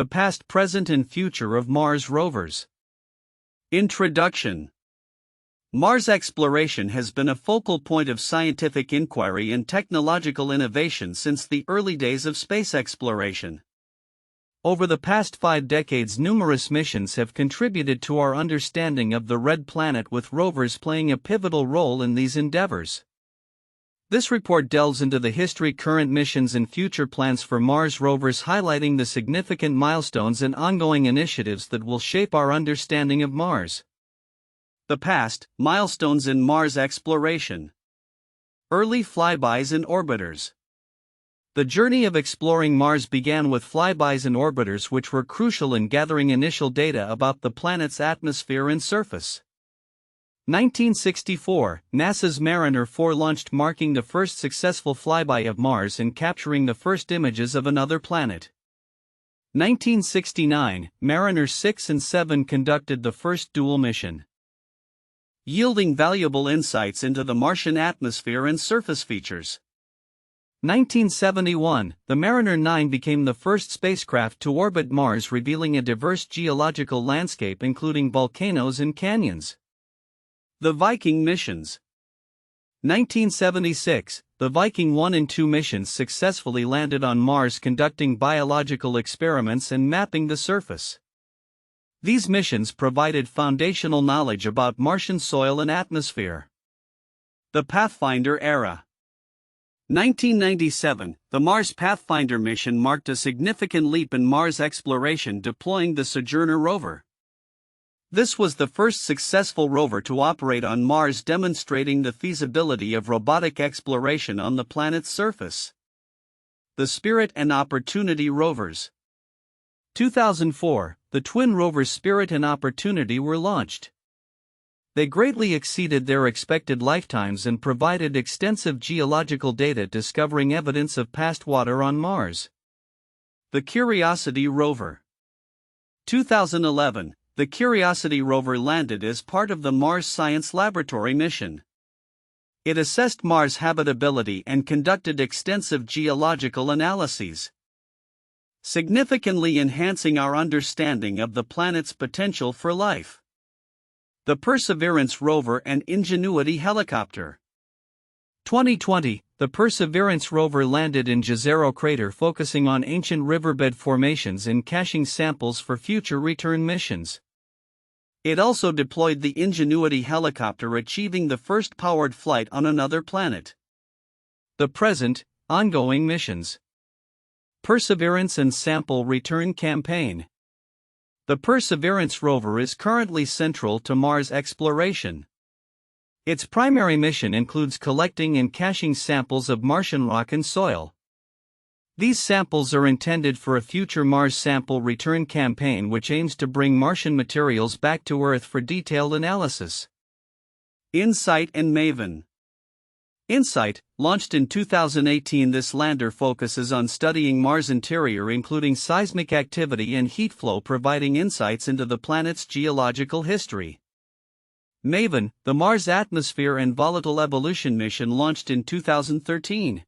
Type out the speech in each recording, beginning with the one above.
The past, present, and future of Mars rovers. Introduction. Mars exploration has been a focal point of scientific inquiry and technological innovation since the early days of space exploration. Over the past 5 decades, numerous missions have contributed to our understanding of the Red Planet, with rovers playing a pivotal role in these endeavors. This report delves into the history, current missions, and future plans for Mars rovers, highlighting the significant milestones and ongoing initiatives that will shape our understanding of Mars. The past, milestones in Mars exploration. Early flybys and orbiters. The journey of exploring Mars began with flybys and orbiters, which were crucial in gathering initial data about the planet's atmosphere and surface. 1964, NASA's Mariner 4 launched, marking the first successful flyby of Mars and capturing the first images of another planet. 1969, Mariner 6 and 7 conducted the first dual mission, yielding valuable insights into the Martian atmosphere and surface features. 1971, the Mariner 9 became the first spacecraft to orbit Mars, revealing a diverse geological landscape including volcanoes and canyons. The Viking missions. 1976, the Viking 1 and 2 missions successfully landed on Mars, conducting biological experiments and mapping the surface. These missions provided foundational knowledge about Martian soil and atmosphere. The Pathfinder era. 1997, the Mars Pathfinder mission marked a significant leap in Mars exploration, deploying the Sojourner rover. This was the first successful rover to operate on Mars, demonstrating the feasibility of robotic exploration on the planet's surface. The Spirit and Opportunity rovers. 2004, the twin rovers Spirit and Opportunity were launched. They greatly exceeded their expected lifetimes and provided extensive geological data, discovering evidence of past water on Mars. The Curiosity rover. 2011, the Curiosity rover landed as part of the Mars Science Laboratory mission. It assessed Mars habitability and conducted extensive geological analyses, significantly enhancing our understanding of the planet's potential for life. The Perseverance rover and Ingenuity helicopter. 2020, the Perseverance rover landed in Jezero crater, focusing on ancient riverbed formations and caching samples for future return missions. It also deployed the Ingenuity helicopter, achieving the first powered flight on another planet. The present, ongoing missions. Perseverance and Sample Return Campaign. The Perseverance rover is currently central to Mars exploration. Its primary mission includes collecting and caching samples of Martian rock and soil. These samples are intended for a future Mars Sample Return campaign, which aims to bring Martian materials back to Earth for detailed analysis. InSight and MAVEN. InSight, launched in 2018, this lander focuses on studying Mars' interior, including seismic activity and heat flow, providing insights into the planet's geological history. MAVEN, the Mars Atmosphere and Volatile Evolution mission, launched in 2013,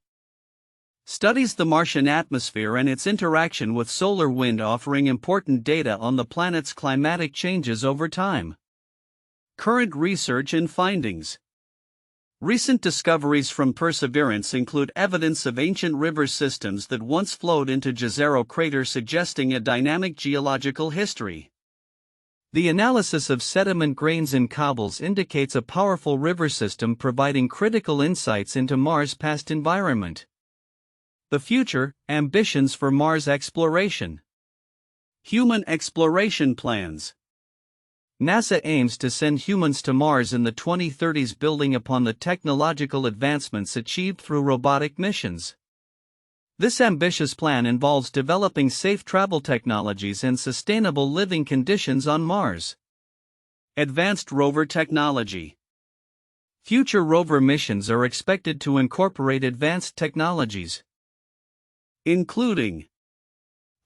studies the Martian atmosphere and its interaction with solar wind, offering important data on the planet's climatic changes over time. Current research and findings. Recent discoveries from Perseverance include evidence of ancient river systems that once flowed into Jezero crater, suggesting a dynamic geological history. The analysis of sediment grains and cobbles indicates a powerful river system, providing critical insights into Mars' past environment. The future, ambitions for Mars exploration. Human exploration plans. NASA aims to send humans to Mars in the 2030s, building upon the technological advancements achieved through robotic missions. This ambitious plan involves developing safe travel technologies and sustainable living conditions on Mars. Advanced rover technology. Future rover missions are expected to incorporate advanced technologies, including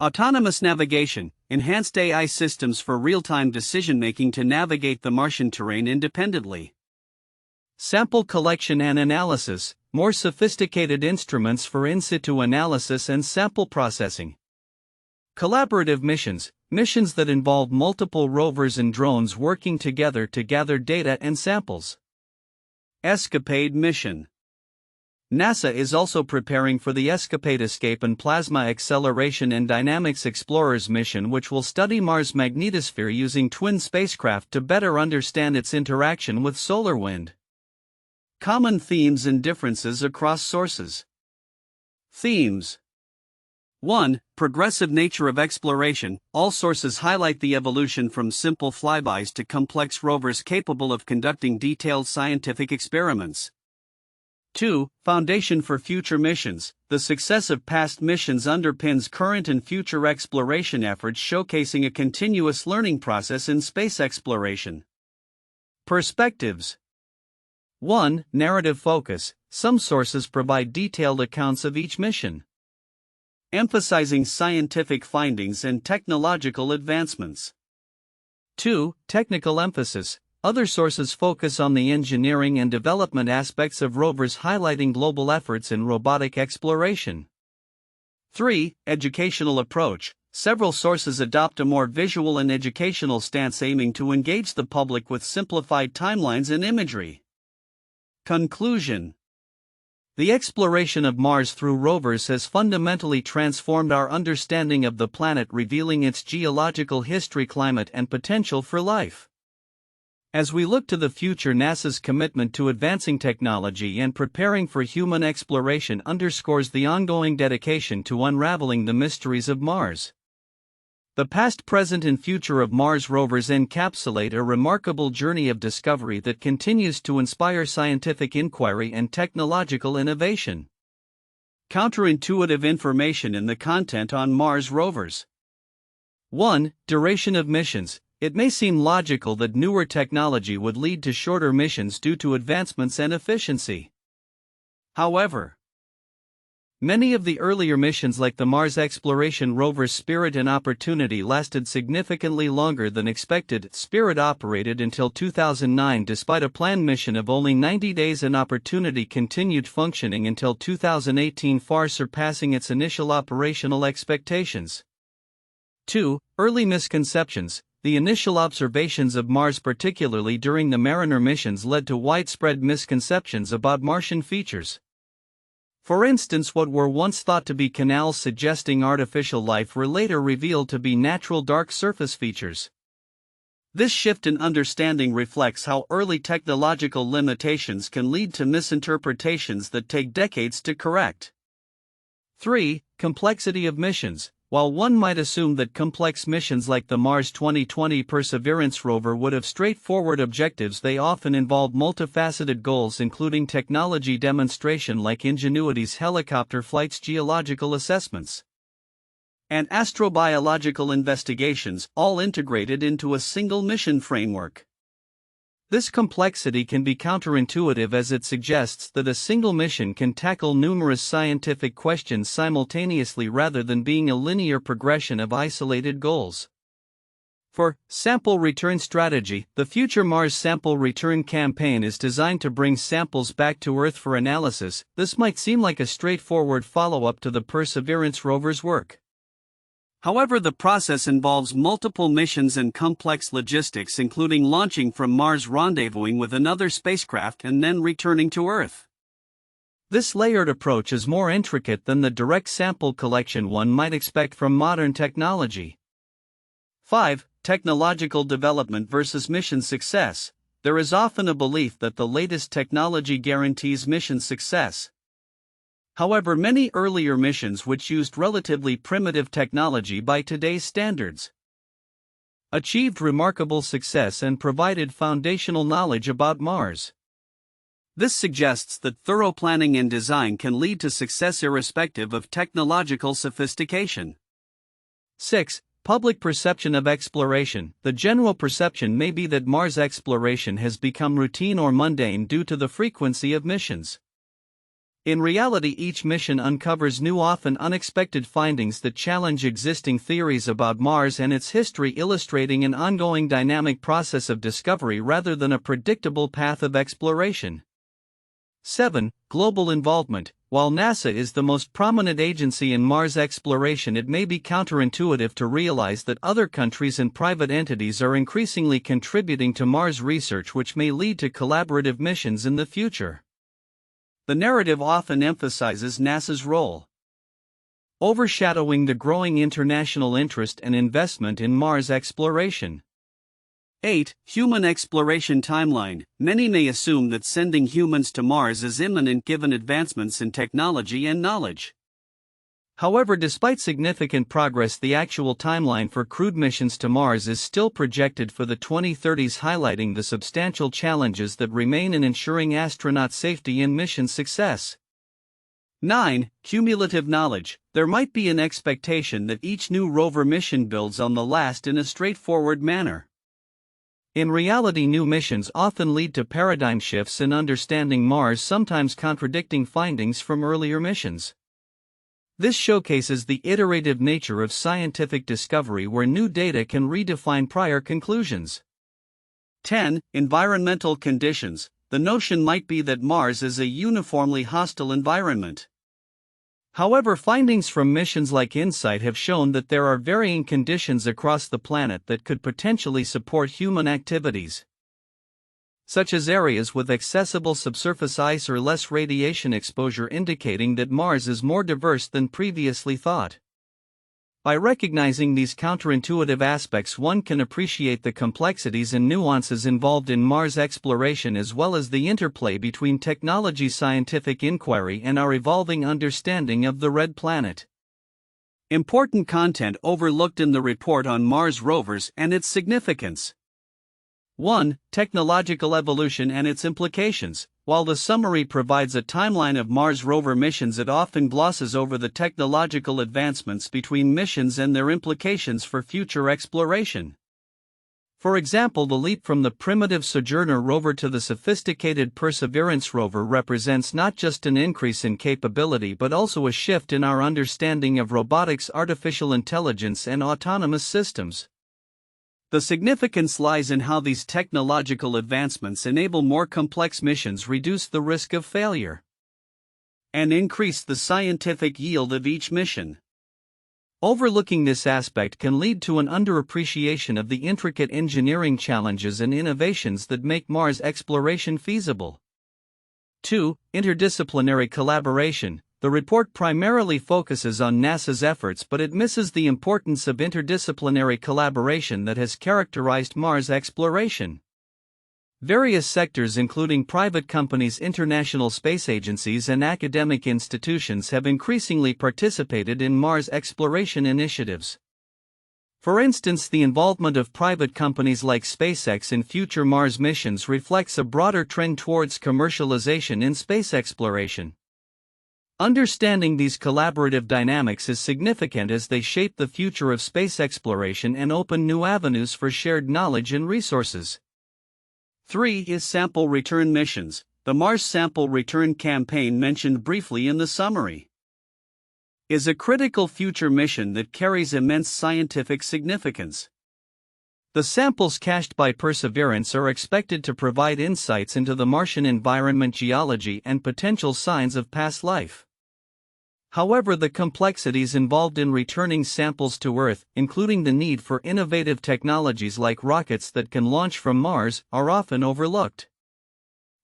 autonomous navigation, enhanced AI systems for real-time decision-making to navigate the Martian terrain independently, sample collection and analysis, more sophisticated instruments for in situ analysis and sample processing, Collaborative missions, missions that involve multiple rovers and drones working together to gather data and samples. Escapade mission. NASA is also preparing for the Escapade Escape and Plasma Acceleration and Dynamics Explorers mission, which will study Mars' magnetosphere using twin spacecraft to better understand its interaction with solar wind. Common themes and differences across sources. Themes. 1. Progressive nature of exploration. All sources highlight the evolution from simple flybys to complex rovers capable of conducting detailed scientific experiments. 2. Foundation for future missions. The success of past missions underpins current and future exploration efforts, showcasing a continuous learning process in space exploration. Perspectives. 1. Narrative focus. Some sources provide detailed accounts of each mission, emphasizing scientific findings and technological advancements. 2. Technical emphasis. Other sources focus on the engineering and development aspects of rovers, highlighting global efforts in robotic exploration. 3. Educational approach. Several sources adopt a more visual and educational stance, aiming to engage the public with simplified timelines and imagery. Conclusion. The exploration of Mars through rovers has fundamentally transformed our understanding of the planet, revealing its geological history, climate, and potential for life. As we look to the future, NASA's commitment to advancing technology and preparing for human exploration underscores the ongoing dedication to unraveling the mysteries of Mars. The past, present, and future of Mars rovers encapsulate a remarkable journey of discovery that continues to inspire scientific inquiry and technological innovation. Counterintuitive information in the content on Mars rovers. 1. Duration of missions. It may seem logical that newer technology would lead to shorter missions due to advancements and efficiency. However, many of the earlier missions, like the Mars exploration rovers Spirit and Opportunity, lasted significantly longer than expected. Spirit operated until 2009 despite a planned mission of only 90 days, and Opportunity continued functioning until 2018, far surpassing its initial operational expectations. 2. Early misconceptions. The initial observations of Mars, particularly during the Mariner missions, led to widespread misconceptions about Martian features. For instance, what were once thought to be canals suggesting artificial life were later revealed to be natural dark surface features. This shift in understanding reflects how early technological limitations can lead to misinterpretations that take decades to correct. 3. Complexity of missions. While one might assume that complex missions like the Mars 2020 Perseverance rover would have straightforward objectives, they often involve multifaceted goals, including technology demonstration like Ingenuity's helicopter flights, geological assessments, and astrobiological investigations, all integrated into a single mission framework. This complexity can be counterintuitive, as it suggests that a single mission can tackle numerous scientific questions simultaneously rather than being a linear progression of isolated goals. For sample return strategy, the future Mars sample return campaign is designed to bring samples back to Earth for analysis. This might seem like a straightforward follow-up to the Perseverance rover's work. However, the process involves multiple missions and complex logistics, including launching from Mars, rendezvousing with another spacecraft, and then returning to Earth. This layered approach is more intricate than the direct sample collection one might expect from modern technology. 5. Technological development versus mission success. There is often a belief that the latest technology guarantees mission success. However, many earlier missions which used relatively primitive technology by today's standards achieved remarkable success and provided foundational knowledge about Mars. This suggests that thorough planning and design can lead to success irrespective of technological sophistication. 6. Public perception of exploration. The general perception may be that Mars exploration has become routine or mundane due to the frequency of missions. In reality, each mission uncovers new, often unexpected findings that challenge existing theories about Mars and its history, illustrating an ongoing dynamic process of discovery rather than a predictable path of exploration. 7. Global involvement. While NASA is the most prominent agency in Mars exploration, it may be counterintuitive to realize that other countries and private entities are increasingly contributing to Mars research, which may lead to collaborative missions in the future. The narrative often emphasizes NASA's role, overshadowing the growing international interest and investment in Mars exploration. 8. Human exploration timeline. Many may assume that sending humans to Mars is imminent given advancements in technology and knowledge. However, despite significant progress, the actual timeline for crewed missions to Mars is still projected for the 2030s, highlighting the substantial challenges that remain in ensuring astronaut safety and mission success. 9. Cumulative knowledge. There might be an expectation that each new rover mission builds on the last in a straightforward manner. In reality, new missions often lead to paradigm shifts in understanding Mars, sometimes contradicting findings from earlier missions. This showcases the iterative nature of scientific discovery, where new data can redefine prior conclusions. 10. Environmental conditions. The notion might be that Mars is a uniformly hostile environment. However, findings from missions like InSight have shown that there are varying conditions across the planet that could potentially support human activities, such as areas with accessible subsurface ice or less radiation exposure, indicating that Mars is more diverse than previously thought. By recognizing these counterintuitive aspects, one can appreciate the complexities and nuances involved in Mars exploration, as well as the interplay between technology, scientific inquiry, and our evolving understanding of the Red Planet. Important content overlooked in the report on Mars rovers and its significance. 1. Technological evolution and its implications. While the summary provides a timeline of Mars rover missions, it often glosses over the technological advancements between missions and their implications for future exploration. For example, the leap from the primitive Sojourner rover to the sophisticated Perseverance rover represents not just an increase in capability but also a shift in our understanding of robotics, artificial intelligence, and autonomous systems. The significance lies in how these technological advancements enable more complex missions, reduce the risk of failure, and increase the scientific yield of each mission. Overlooking this aspect can lead to an underappreciation of the intricate engineering challenges and innovations that make Mars exploration feasible. 2. Interdisciplinary collaboration. The report primarily focuses on NASA's efforts, but it misses the importance of interdisciplinary collaboration that has characterized Mars exploration. Various sectors, including private companies, international space agencies, and academic institutions, have increasingly participated in Mars exploration initiatives. For instance, the involvement of private companies like SpaceX in future Mars missions reflects a broader trend towards commercialization in space exploration. Understanding these collaborative dynamics is significant as they shape the future of space exploration and open new avenues for shared knowledge and resources. 3. Sample return missions. The Mars Sample Return Campaign, mentioned briefly in the summary, is a critical future mission that carries immense scientific significance. The samples cached by Perseverance are expected to provide insights into the Martian environment, geology, and potential signs of past life. However, the complexities involved in returning samples to Earth, including the need for innovative technologies like rockets that can launch from Mars, are often overlooked.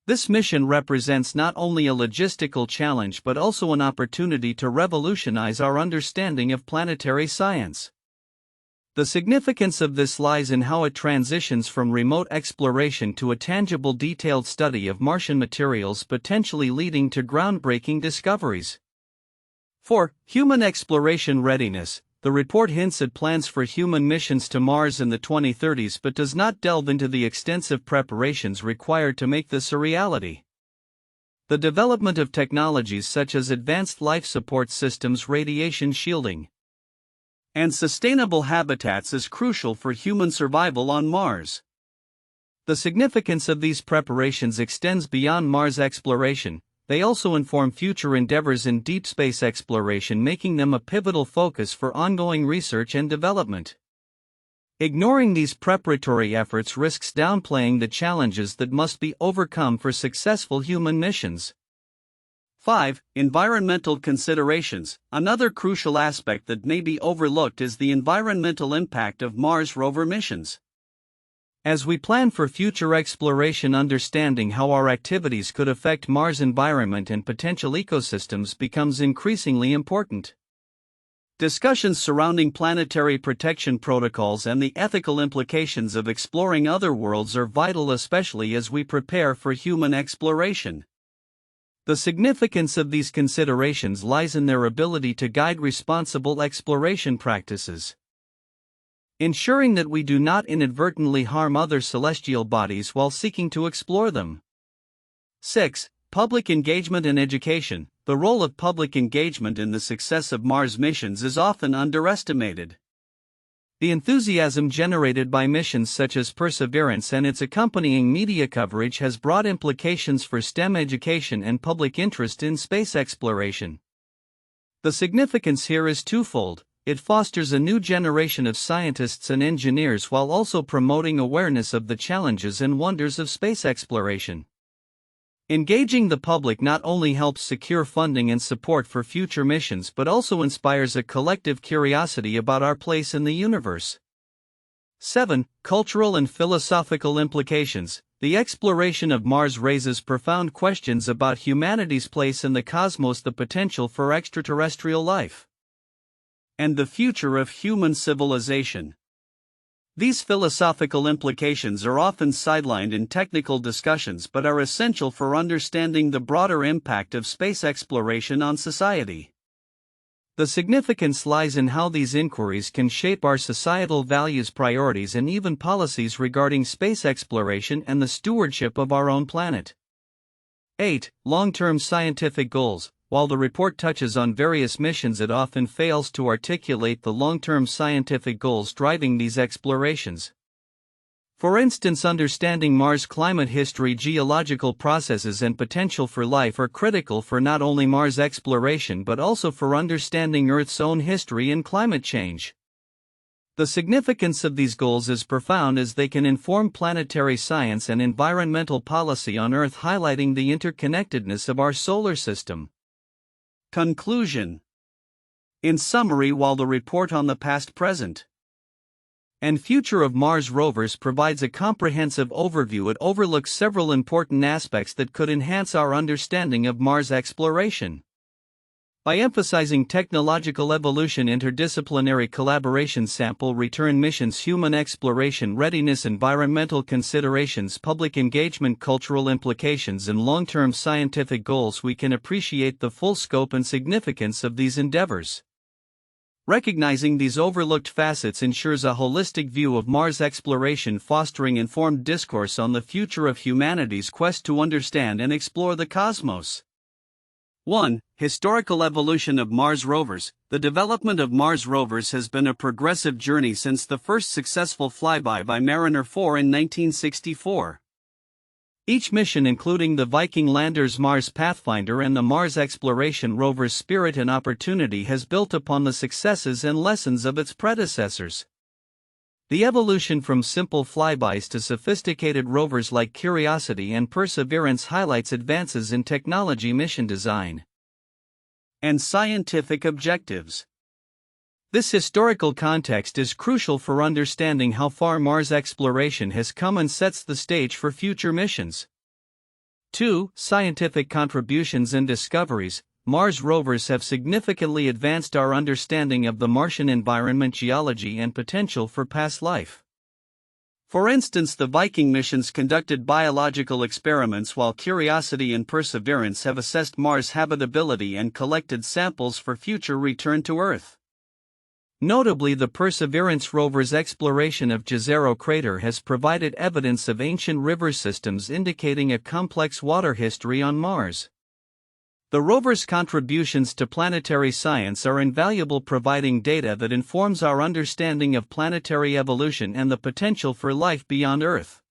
This mission represents not only a logistical challenge but also an opportunity to revolutionize our understanding of planetary science. The significance of this lies in how it transitions from remote exploration to a tangible, detailed study of Martian materials, potentially leading to groundbreaking discoveries. 4. Human exploration readiness. The report hints at plans for human missions to Mars in the 2030s but does not delve into the extensive preparations required to make this a reality. The development of technologies such as advanced life support systems, radiation shielding, and sustainable habitats is crucial for human survival on Mars. The significance of these preparations extends beyond Mars exploration. They also inform future endeavors in deep space exploration, making them a pivotal focus for ongoing research and development. Ignoring these preparatory efforts risks downplaying the challenges that must be overcome for successful human missions. 5. Environmental considerations. Another crucial aspect that may be overlooked is the environmental impact of Mars rover missions. As we plan for future exploration, understanding how our activities could affect Mars' environment and potential ecosystems becomes increasingly important. Discussions surrounding planetary protection protocols and the ethical implications of exploring other worlds are vital, especially as we prepare for human exploration. The significance of these considerations lies in their ability to guide responsible exploration practices, ensuring that we do not inadvertently harm other celestial bodies while seeking to explore them. 6. Public engagement and education. The role of public engagement in the success of Mars missions is often underestimated. The enthusiasm generated by missions such as Perseverance and its accompanying media coverage has broad implications for STEM education and public interest in space exploration. The significance here is twofold. It fosters a new generation of scientists and engineers while also promoting awareness of the challenges and wonders of space exploration. Engaging the public not only helps secure funding and support for future missions but also inspires a collective curiosity about our place in the universe. 7. Cultural and philosophical implications. The exploration of Mars raises profound questions about humanity's place in the cosmos, the potential for extraterrestrial life, and the future of human civilization. These philosophical implications are often sidelined in technical discussions but are essential for understanding the broader impact of space exploration on society. The significance lies in how these inquiries can shape our societal values, priorities, and even policies regarding space exploration and the stewardship of our own planet. 8. Long-term scientific goals. While the report touches on various missions, it often fails to articulate the long-term scientific goals driving these explorations. For instance, understanding Mars' climate history, geological processes, and potential for life are critical for not only Mars exploration but also for understanding Earth's own history and climate change. The significance of these goals is profound as they can inform planetary science and environmental policy on Earth, highlighting the interconnectedness of our solar system. Conclusion. In summary, while the report on the past, present, and future of Mars rovers provides a comprehensive overview, it overlooks several important aspects that could enhance our understanding of Mars exploration. By emphasizing technological evolution, interdisciplinary collaboration, sample return missions, human exploration readiness, environmental considerations, public engagement, cultural implications, and long-term scientific goals, we can appreciate the full scope and significance of these endeavors. Recognizing these overlooked facets ensures a holistic view of Mars exploration, fostering informed discourse on the future of humanity's quest to understand and explore the cosmos. 1. Historical evolution of Mars rovers. The development of Mars rovers has been a progressive journey since the first successful flyby by Mariner 4 in 1964. Each mission, including the Viking lander's Mars Pathfinder and the Mars exploration rover's Spirit and Opportunity, has built upon the successes and lessons of its predecessors. The evolution from simple flybys to sophisticated rovers like Curiosity and Perseverance highlights advances in technology, mission design, and scientific objectives. This historical context is crucial for understanding how far Mars exploration has come and sets the stage for future missions. 2. Scientific contributions and discoveries. Mars rovers have significantly advanced our understanding of the Martian environment, geology, and potential for past life. For instance, the Viking missions conducted biological experiments, while Curiosity and Perseverance have assessed Mars' habitability and collected samples for future return to Earth. Notably, the Perseverance rover's exploration of Jezero crater has provided evidence of ancient river systems, indicating a complex water history on Mars. The rover's contributions to planetary science are invaluable, providing data that informs our understanding of planetary evolution and the potential for life beyond Earth.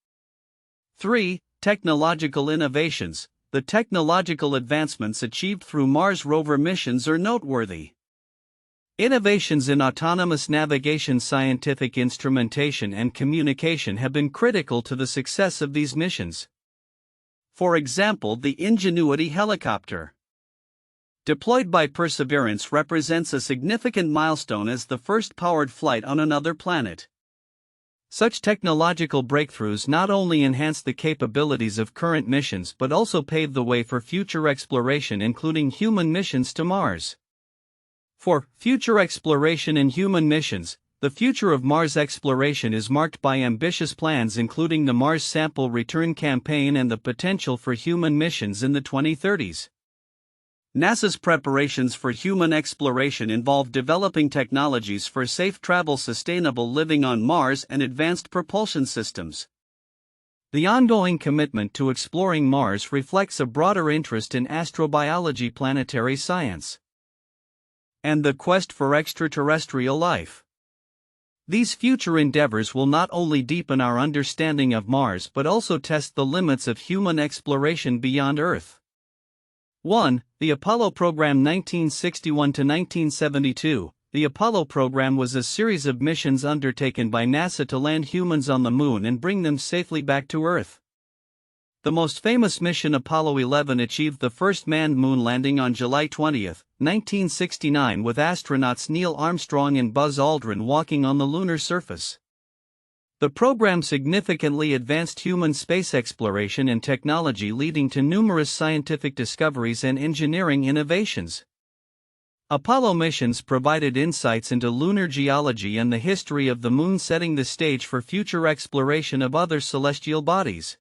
3. Technological innovations. The technological advancements achieved through Mars rover missions are noteworthy. Innovations in autonomous navigation, scientific instrumentation, and communication have been critical to the success of these missions. For example, the Ingenuity helicopter, deployed by Perseverance, represents a significant milestone as the first powered flight on another planet. Such technological breakthroughs not only enhance the capabilities of current missions but also pave the way for future exploration, including human missions to Mars. For future exploration and human missions, the future of Mars exploration is marked by ambitious plans including the Mars Sample Return Campaign and the potential for human missions in the 2030s. NASA's preparations for human exploration involve developing technologies for safe travel, sustainable living on Mars, and advanced propulsion systems. The ongoing commitment to exploring Mars reflects a broader interest in astrobiology, planetary science, and the quest for extraterrestrial life. These future endeavors will not only deepen our understanding of Mars but also test the limits of human exploration beyond Earth. 1. The Apollo Program 1961–1972. The Apollo program was a series of missions undertaken by NASA to land humans on the Moon and bring them safely back to Earth. The most famous mission, Apollo 11, achieved the first manned moon landing on July 20, 1969, with astronauts Neil Armstrong and Buzz Aldrin walking on the lunar surface. The program significantly advanced human space exploration and technology, leading to numerous scientific discoveries and engineering innovations. Apollo missions provided insights into lunar geology and the history of the Moon, setting the stage for future exploration of other celestial bodies.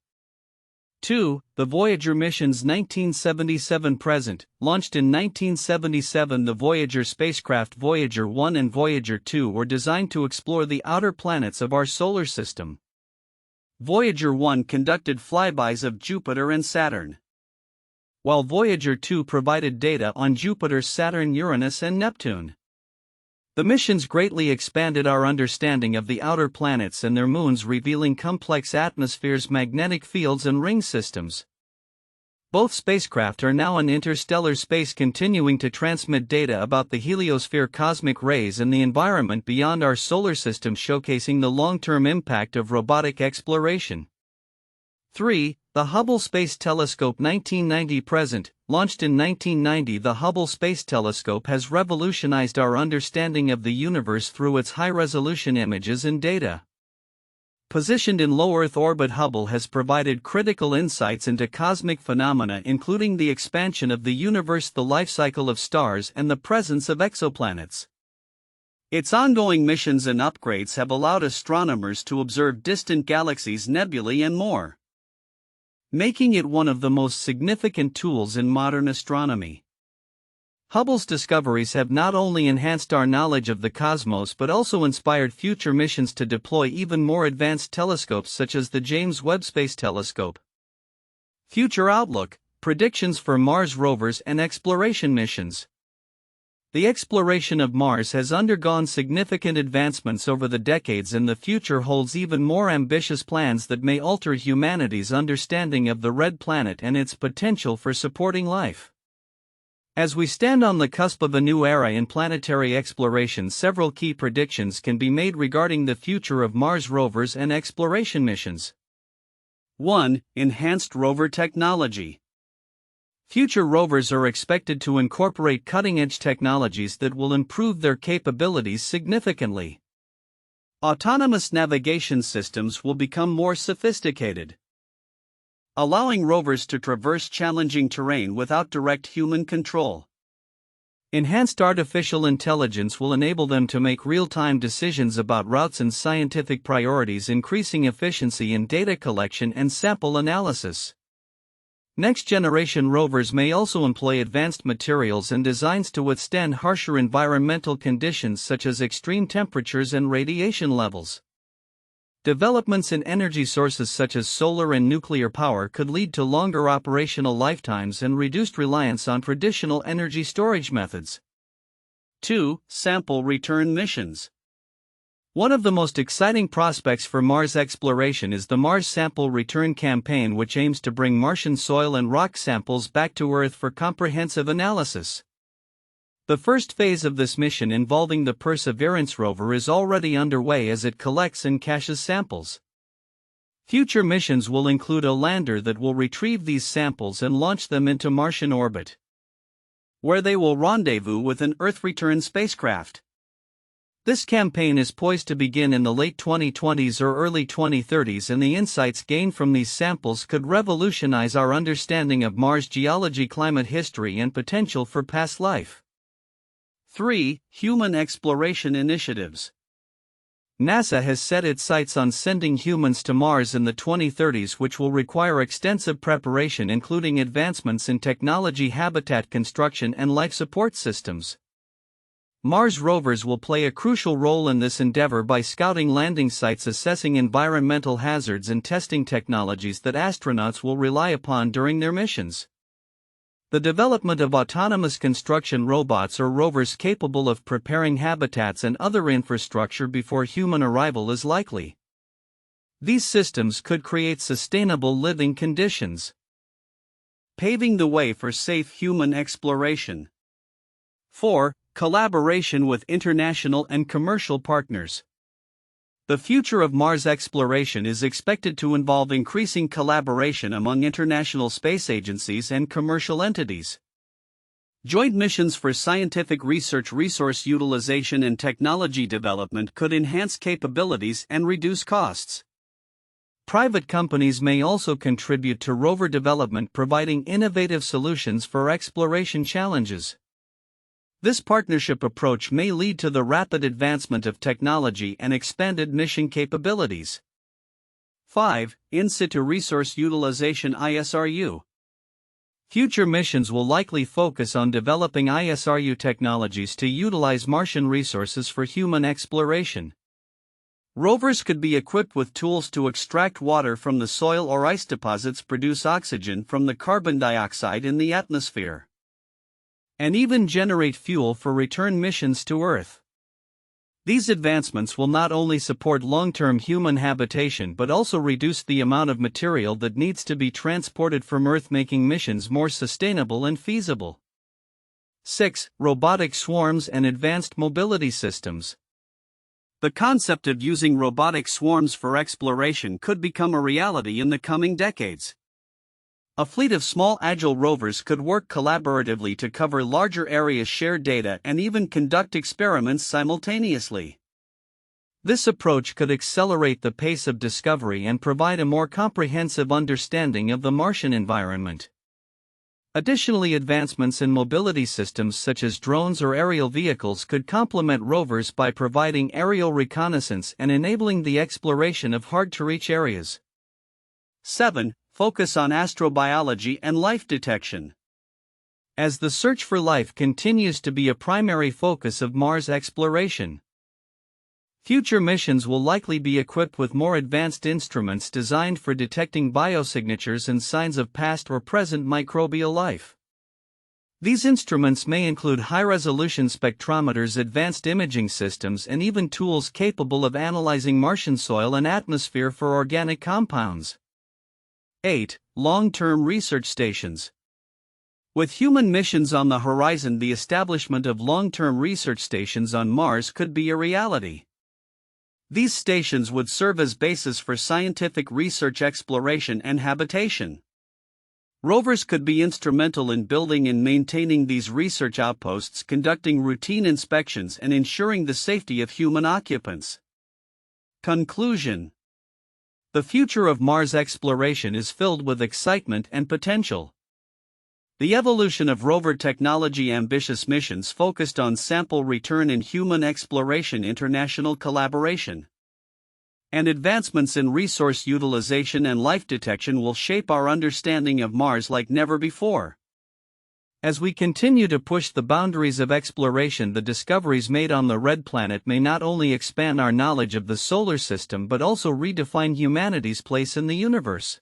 2. The Voyager missions 1977–present. Launched in 1977, the Voyager spacecraft Voyager 1 and Voyager 2 were designed to explore the outer planets of our solar system. Voyager 1 conducted flybys of Jupiter and Saturn, while Voyager 2 provided data on Jupiter, Saturn, Uranus, and Neptune. The missions greatly expanded our understanding of the outer planets and their moons, revealing complex atmospheres, magnetic fields, and ring systems. Both spacecraft are now in interstellar space, continuing to transmit data about the heliosphere, cosmic rays, and the environment beyond our solar system, showcasing the long-term impact of robotic exploration. 3. The Hubble Space Telescope 1990–present. Launched in 1990, the Hubble Space Telescope has revolutionized our understanding of the universe through its high-resolution images and data. Positioned in low Earth orbit, Hubble has provided critical insights into cosmic phenomena, including the expansion of the universe, the life cycle of stars, and the presence of exoplanets. Its ongoing missions and upgrades have allowed astronomers to observe distant galaxies, nebulae, and more, making it one of the most significant tools in modern astronomy. Hubble's discoveries have not only enhanced our knowledge of the cosmos but also inspired future missions to deploy even more advanced telescopes such as the James Webb Space Telescope. Future outlook: predictions for Mars rovers and exploration missions. The exploration of Mars has undergone significant advancements over the decades, and the future holds even more ambitious plans that may alter humanity's understanding of the Red Planet and its potential for supporting life. As we stand on the cusp of a new era in planetary exploration, several key predictions can be made regarding the future of Mars rovers and exploration missions. 1. Enhanced rover technology. Future rovers are expected to incorporate cutting-edge technologies that will improve their capabilities significantly. Autonomous navigation systems will become more sophisticated, allowing rovers to traverse challenging terrain without direct human control. Enhanced artificial intelligence will enable them to make real-time decisions about routes and scientific priorities, increasing efficiency in data collection and sample analysis. Next-generation rovers may also employ advanced materials and designs to withstand harsher environmental conditions such as extreme temperatures and radiation levels. Developments in energy sources such as solar and nuclear power could lead to longer operational lifetimes and reduced reliance on traditional energy storage methods. 2. Sample return missions. One of the most exciting prospects for Mars exploration is the Mars Sample Return Campaign, which aims to bring Martian soil and rock samples back to Earth for comprehensive analysis. The first phase of this mission, involving the Perseverance rover, is already underway as it collects and caches samples. Future missions will include a lander that will retrieve these samples and launch them into Martian orbit. where they will rendezvous with an Earth return spacecraft. This campaign is poised to begin in the late 2020s or early 2030s, and the insights gained from these samples could revolutionize our understanding of Mars geology, climate history, and potential for past life. 3. Human exploration initiatives. NASA has set its sights on sending humans to Mars in the 2030s, which will require extensive preparation, including advancements in technology, habitat construction, and life support systems. Mars rovers will play a crucial role in this endeavor by scouting landing sites, assessing environmental hazards, and testing technologies that astronauts will rely upon during their missions. The development of autonomous construction robots or rovers capable of preparing habitats and other infrastructure before human arrival is likely. These systems could create sustainable living conditions, paving the way for safe human exploration. 4. Collaboration with international and commercial partners. The future of Mars exploration is expected to involve increasing collaboration among international space agencies and commercial entities. Joint missions for scientific research, resource utilization, and technology development could enhance capabilities and reduce costs. Private companies may also contribute to rover development, providing innovative solutions for exploration challenges. This partnership approach may lead to the rapid advancement of technology and expanded mission capabilities. 5. In situ resource utilization ISRU. Future missions will likely focus on developing ISRU technologies to utilize Martian resources for human exploration. Rovers could be equipped with tools to extract water from the soil or ice deposits, produce oxygen from the carbon dioxide in the atmosphere, and even generate fuel for return missions to Earth. These advancements will not only support long-term human habitation but also reduce the amount of material that needs to be transported from Earth, making missions more sustainable and feasible. 6. Robotic swarms and advanced mobility systems. The concept of using robotic swarms for exploration could become a reality in the coming decades. A fleet of small agile rovers could work collaboratively to cover larger areas, share data, and even conduct experiments simultaneously. This approach could accelerate the pace of discovery and provide a more comprehensive understanding of the Martian environment. Additionally, advancements in mobility systems such as drones or aerial vehicles could complement rovers by providing aerial reconnaissance and enabling the exploration of hard-to-reach areas. 7. Focus on astrobiology and life detection. As the search for life continues to be a primary focus of Mars exploration, future missions will likely be equipped with more advanced instruments designed for detecting biosignatures and signs of past or present microbial life. These instruments may include high-resolution spectrometers, advanced imaging systems, and even tools capable of analyzing Martian soil and atmosphere for organic compounds. 8. Long-term research stations. With human missions on the horizon, the establishment of long-term research stations on Mars could be a reality. These stations would serve as bases for scientific research, exploration, and habitation. Rovers could be instrumental in building and maintaining these research outposts, conducting routine inspections, and ensuring the safety of human occupants. Conclusion. The future of Mars exploration is filled with excitement and potential. The evolution of rover technology, ambitious missions focused on sample return and human exploration, international collaboration, and advancements in resource utilization and life detection will shape our understanding of Mars like never before. As we continue to push the boundaries of exploration, the discoveries made on the Red Planet may not only expand our knowledge of the solar system but also redefine humanity's place in the universe.